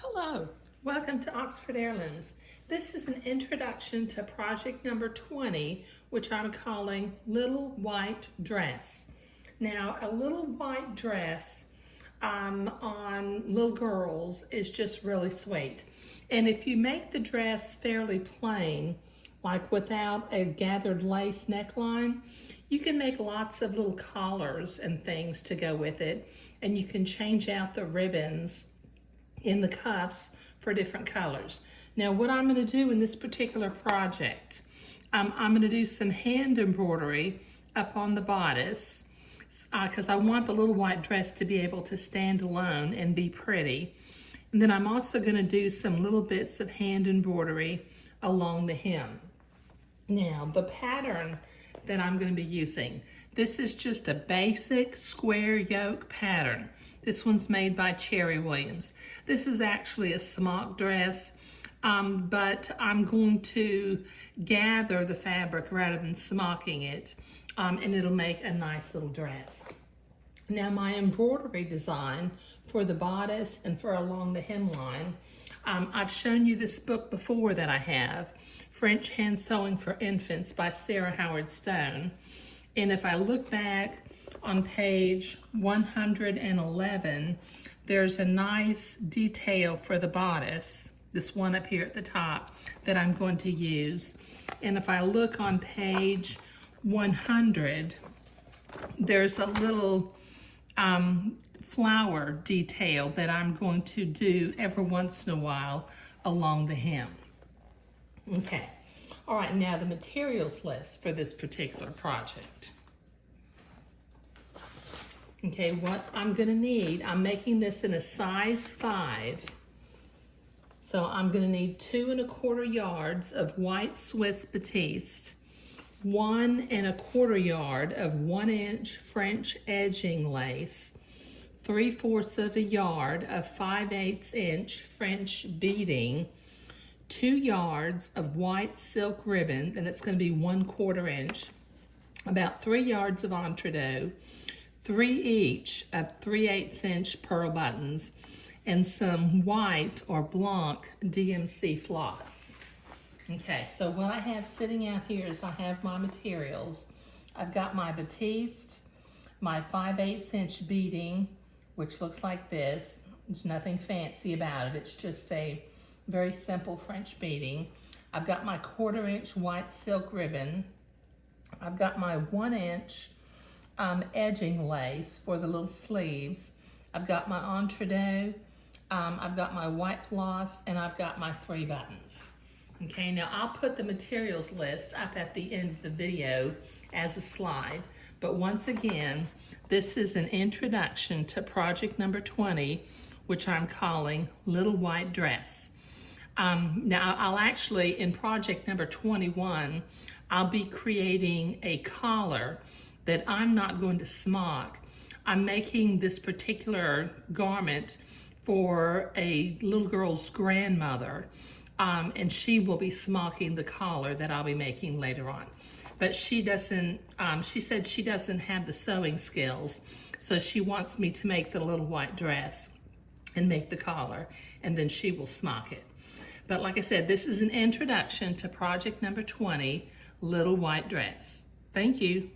Hello, welcome to Oxford Heirlooms. This is an introduction to project number 20, which I'm calling Little White Dress. Now, a little white dress on little girls is just really sweet. And if you make the dress fairly plain, like without a gathered lace neckline, you can make lots of little collars and things to go with it, and you can change out the ribbons in the cuffs for different colors. Now, what I'm going to do in this particular project, I'm going to do some hand embroidery up on the bodice because I want the little white dress to be able to stand alone and be pretty. And then I'm also going to do some little bits of hand embroidery along the hem. Now, the pattern that I'm going to be using, this is just a basic square yoke pattern. This one's made by Cherry Williams. This is actually a smock dress, but I'm going to gather the fabric rather than smocking it, and it'll make a nice little dress. Now, my embroidery design for the bodice and for along the hemline, I've shown you this book before that I have, French Hand Sewing for Infants by Sarah Howard Stone. And if I look back on page 111, there's a nice detail for the bodice, this one up here at the top, that I'm going to use. And if I look on page 100, there's a little flower detail that I'm going to do every once in a while along the hem. Okay, all right, now the materials list for this particular project. Okay, what I'm gonna need, I'm making this in a size 5. So I'm gonna need 2 1/4 yards of white Swiss batiste, 1 1/4 yard of 1-inch French edging lace, 3/4 yard of 5/8 inch French beading, 2 yards of white silk ribbon, and it's going to be 1/4 inch, about 3 yards of entredot, 3 each of 3/8 inch pearl buttons, and some white or blanc DMC floss. Okay, so what I have sitting out here is I have my materials. I've got my batiste, my 5/8 inch beading, which looks like this. There's nothing fancy about it. It's just a very simple French beading. I've got my 1/4 inch white silk ribbon. I've got my 1-inch edging lace for the little sleeves. I've got my entredot. I've got my white floss, and I've got my 3 buttons. Okay, now I'll put the materials list up at the end of the video as a slide. But once again, this is an introduction to project number 20, which I'm calling Little White Dress. Now I'll actually, in project number 21, I'll be creating a collar that I'm not going to smock. I'm making this particular garment for a little girl's grandmother, and she will be smocking the collar that I'll be making later on. But she doesn't, she said she doesn't have the sewing skills, so she wants me to make the little white dress and make the collar, and then she will smock it. But like I said, this is an introduction to project number 20, Little White Dress. Thank you.